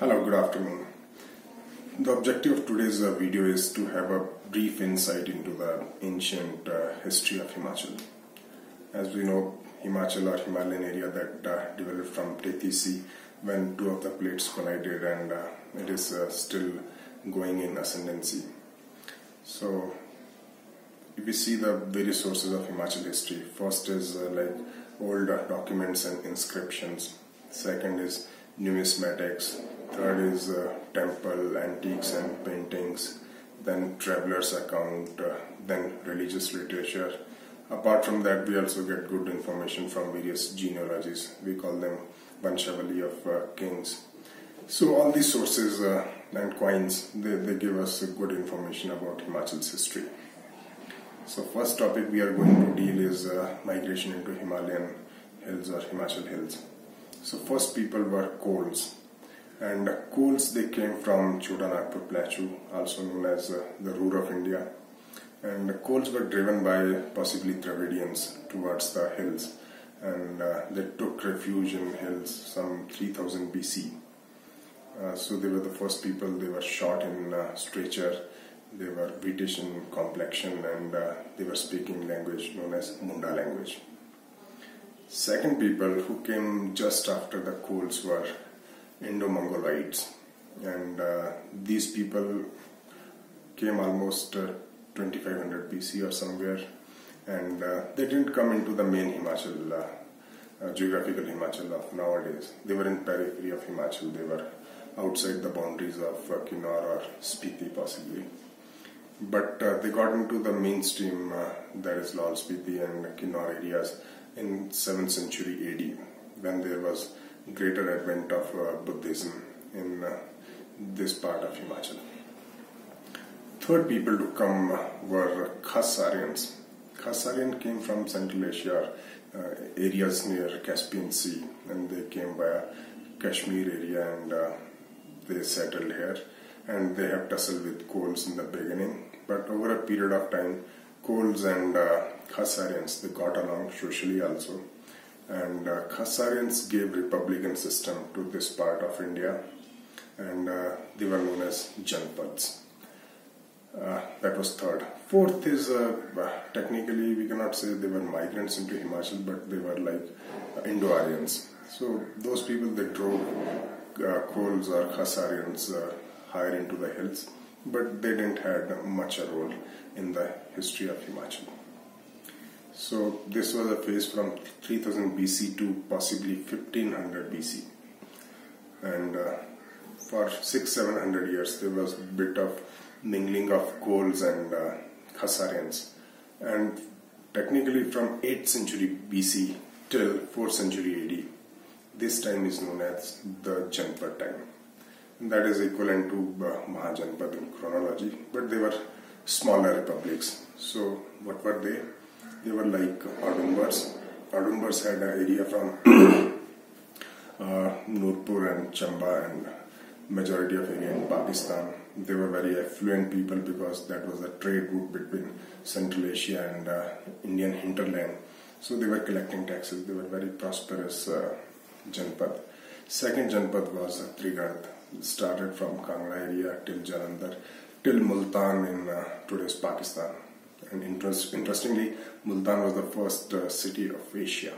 Hello, good afternoon. The objective of today's video is to have a brief insight into the ancient history of Himachal. As we know, Himachal or Himalayan area that developed from Tethys Sea when two of the plates collided, and it is still going in ascendancy. So, if we see the various sources of Himachal history, first is like old documents and inscriptions. Second is numismatics. Third is temple, antiques and paintings. Then travelers' account. Then religious literature. Apart from that, we also get good information from various genealogies. We call them Vanshavali of kings. So all these sources and coins, they give us good information about Himachal's history. So first topic we are going to deal is migration into Himalayan hills or Himachal hills. So first people were Kols, and Kols, they came from Chota Nagpur Plateau, also known as the Ruhr of India, and the Kols were driven by possibly Dravidians towards the hills, and they took refuge in hills some 3000 BC. So they were the first people. They were short in stature, they were whitish in complexion, and they were speaking language known as Munda language. Second people who came just after the Kols were Indo-Mongoloids, and these people came almost 2500 BC or somewhere, and they didn't come into the main Himachal, geographical Himachal of nowadays. They were in periphery of Himachal. They were outside the boundaries of Kinnaur or Spiti possibly. But they got into the mainstream, that is Laul Spiti and Kinnaur areas, in 7th century AD, when there was greater advent of Buddhism in this part of Himachal. Third people to come were Khasaryans. Khasaryans came from Central Asia, areas near Caspian Sea, and they came via Kashmir area, and they settled here, and they have tussled with Kols in the beginning, but over a period of time Kols and Khasaryans, they got along socially also, and Khasaryans gave republican system to this part of India, and they were known as Janpads. That was third. Fourth is, technically we cannot say they were migrants into Himachal, but they were like Indo-Aryans. So those people, they drove Kols or Khasaryans higher into the hills, but they didn't have much a role in the history of Himachal. So this was a phase from 3000 BC to possibly 1500 BC, and for 600-700 years there was a bit of mingling of Kols and Khasaryans, and technically from 8th century BC till 4th century AD, this time is known as the Janpad time. That is equivalent to Mahajanpad in chronology, but they were smaller republics. So what were they? They were like Audumbars. Audumbars had an area from Nurpur and Chamba, and majority of area in Pakistan. They were very affluent people because that was the trade route between Central Asia and Indian hinterland. So they were collecting taxes. They were very prosperous Janpad. Second Janpad was Trigard. Started from Kangra area till Jalandhar, till Multan in today's Pakistan. And interestingly, Multan was the first city of Asia.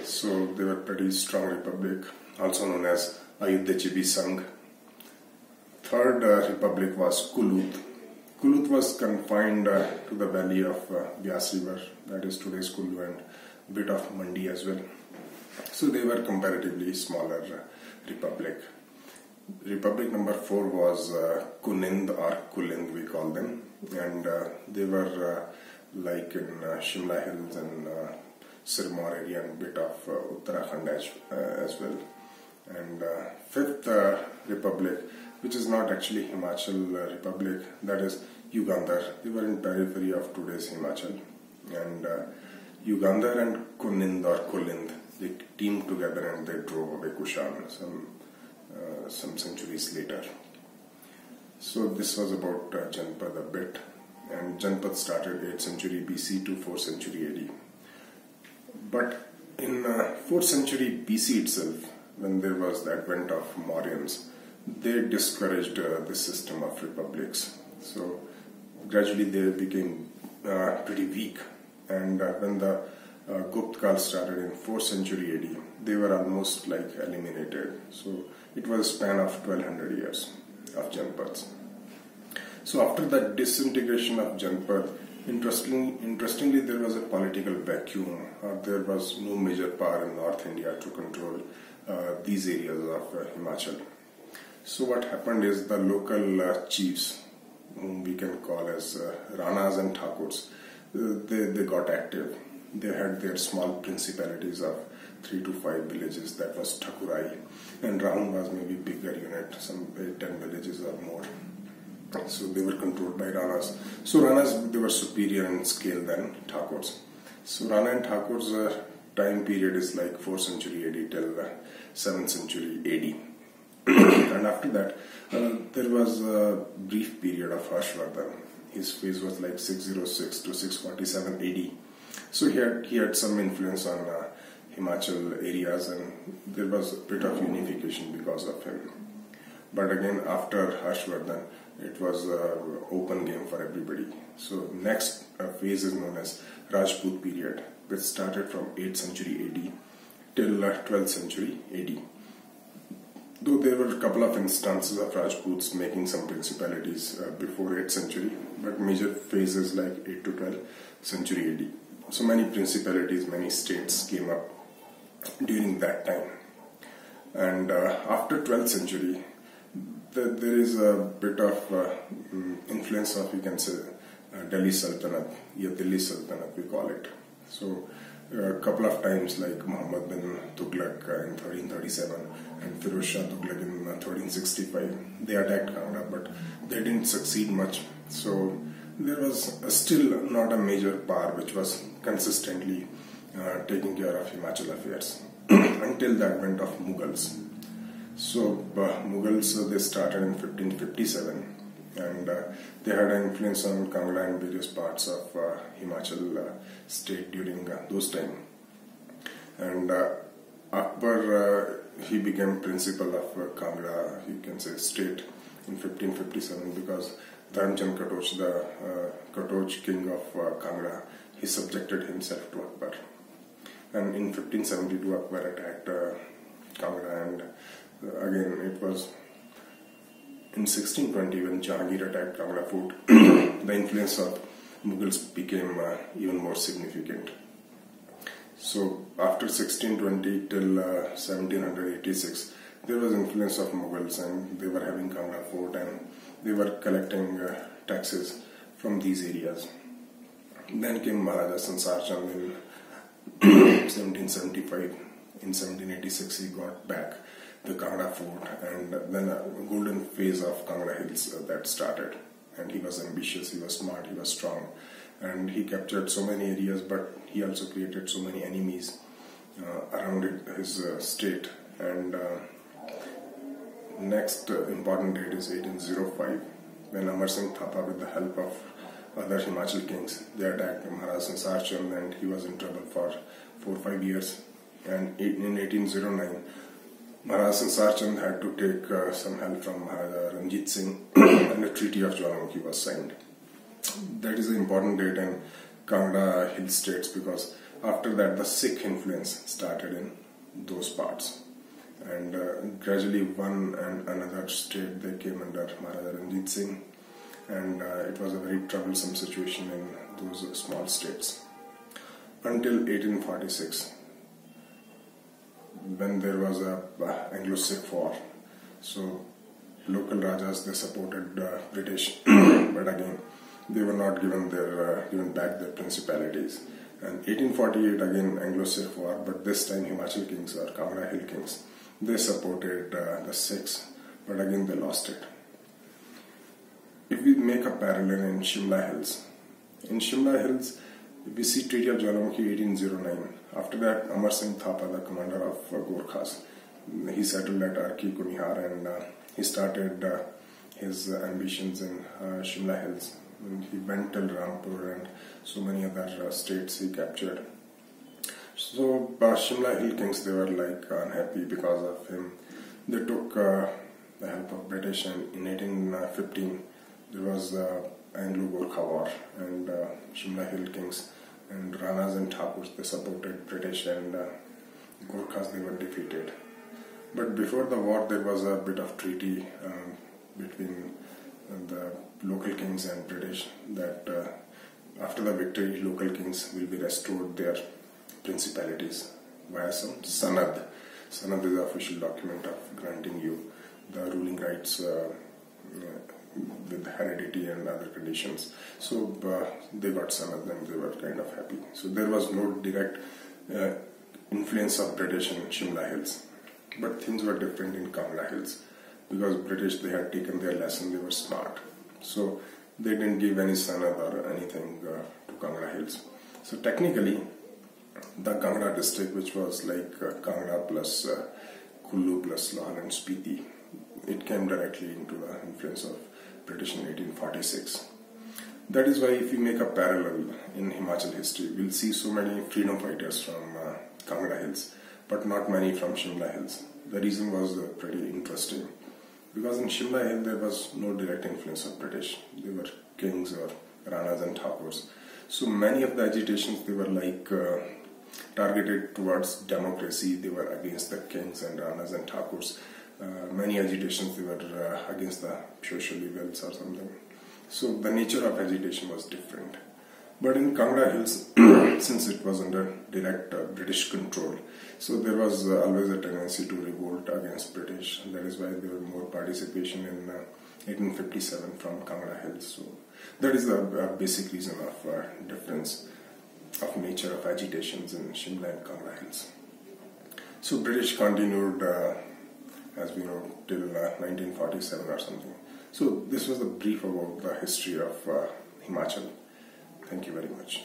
So they were pretty strong republic, also known as Ayodhya Chibi Sangh. Third republic was Kuluth. Kuluth was confined to the valley of Vyas River, that is today's Kullu, and a bit of Mandi as well. So they were comparatively smaller republic. Republic number 4 was Kunind or Kulind, we call them, and they were like in Shimla Hills and Sirmaur area and bit of Uttarakhand as well. And fifth republic, which is not actually Himachal Republic, that is Ugandhar. They were in periphery of today's Himachal, and Ugandhar and Kunind or Kulind, they teamed together and they drove away Kushan some centuries later. So this was about Janpad a bit, and Janpad started 8th century BC to 4th century AD. But in 4th century BC itself, when there was the advent of Mauryans, they discouraged the system of republics. So gradually they became pretty weak, and when the Gupta started in 4th century AD, they were almost like eliminated. So it was a span of 1200 years of Janpads. So after the disintegration of Janpad, interestingly, there was a political vacuum. There was no major power in North India to control these areas of Himachal. So what happened is the local chiefs, whom we can call as Ranas and Thakurs, they got active. They had their small principalities of 3 to 5 villages. That was Thakurai, and Raun was maybe bigger unit, some 8-10 villages or more. So they were controlled by Ranas. So Ranas, they were superior in scale than Thakurs. So Rana and Thakur's time period is like 4th century AD till 7th century AD. And after that, there was a brief period of Harshvardhan. His phase was like 606 to 647 AD. So he had some influence on Himachal areas, and there was a bit of unification because of him. But again, after Harshvardhan, it was an open game for everybody. So next phase is known as Rajput period, which started from 8th century AD till 12th century AD. Though there were a couple of instances of Rajputs making some principalities before 8th century, but major phases like 8 to 12th century AD. So many principalities, many states came up during that time. And after 12th century, there is a bit of influence of, you can say, Delhi Sultanate, Delhi Sultanate we call it. So a couple of times, like Muhammad bin Tughlaq in 1337 and Firoz Shah Tughlaq in 1365, they attacked Kangra, but they didn't succeed much. So there was still not a major power which was consistently taking care of Himachal affairs until the advent of Mughals. So Mughals, they started in 1557, and they had an influence on Kangra and various parts of Himachal state during those time. And Akbar, he became principal of Kangra, you can say, state in 1557, because Dharamchand Katoch, the Katoch king of Kangra, he subjected himself to Akbar. And in 1572, Akbar attacked Kangra, and again it was in 1620 when Jahangir attacked Kangra fort, the influence of Mughals became even more significant. So after 1620 till 1786, there was influence of Mughals, and they were having Kangra fort, and they were collecting taxes from these areas. Then came Maharaja Sansar Chand in 1775. In 1786, he got back the Kangra fort, and then a golden phase of Kangra Hills that started. And he was ambitious, he was smart, he was strong, and he captured so many areas, but he also created so many enemies around his state. And next important date is 1805, when Amar Singh Thapa, with the help of other Himachal kings, they attacked Maharaja Sansar Chand, and he was in trouble for 4 or 5 years. And in 1809, Maharaja Sansar Chand had to take some help from Maharaja Ranjit Singh, and the Treaty of Jwalamukhi was signed. That is an important date in Kangra Hill states, because after that the Sikh influence started in those parts. And gradually one and another state, they came under Maharaja Ranjit Singh, and it was a very troublesome situation in those small states. Until 1846, when there was a Anglo-Sikh war. So local Rajas, they supported British, but again they were not given back their principalities. And 1848, again Anglo-Sikh war, but this time Himachal kings or Kangra Hill kings, they supported the Sikhs, but again they lost it. If we make a parallel in Shimla Hills, we see Treaty of Jwalamukhi 1809. After that, Amar Singh Thapa, the commander of Gorkhas, he settled at Arki Kunihar, and he started his ambitions in Shimla Hills. And he went till Rampur and so many other states he captured. So Shimla Hill Kings, they were like unhappy because of him. They took the help of British, and in 1815 there was Anglo-Gorkha War, and Shimla Hill Kings and Ranas and Thakurs, they supported British, and Gorkhas, they were defeated. But before the war there was a bit of treaty between the local kings and British that after the victory, local kings will be restored their principalities via some sanad. Sanad is the official document of granting you the ruling rights with heredity and other conditions. So they got sanad and they were kind of happy. So there was no direct influence of British in Shimla Hills. But things were different in Kangra Hills, because British, they had taken their lesson, they were smart. So they didn't give any sanad or anything to Kangra Hills. So technically, the Kangra district, which was like Kangra plus Kullu plus Lohal and Spiti, it came directly into the influence of British in 1846. That is why if you make a parallel in Himachal history, we'll see so many freedom fighters from Kangra Hills, but not many from Shimla Hills. The reason was pretty interesting, because in Shimla Hill there was no direct influence of British. They were kings or Ranas and Thakurs. So many of the agitations, they were like targeted towards democracy. They were against the kings and Ranas and Thakurs. Many agitations, they were against the social evils or something. So the nature of agitation was different. But in Kangra Hills, since it was under direct British control, so there was always a tendency to revolt against British. And that is why there was more participation in 1857 from Kangra Hills. So that is the basic reason of difference of nature of agitations in Shimla and Kangra Hills. So British continued, as we know, till 1947 or something. So this was the brief about the history of Himachal. Thank you very much.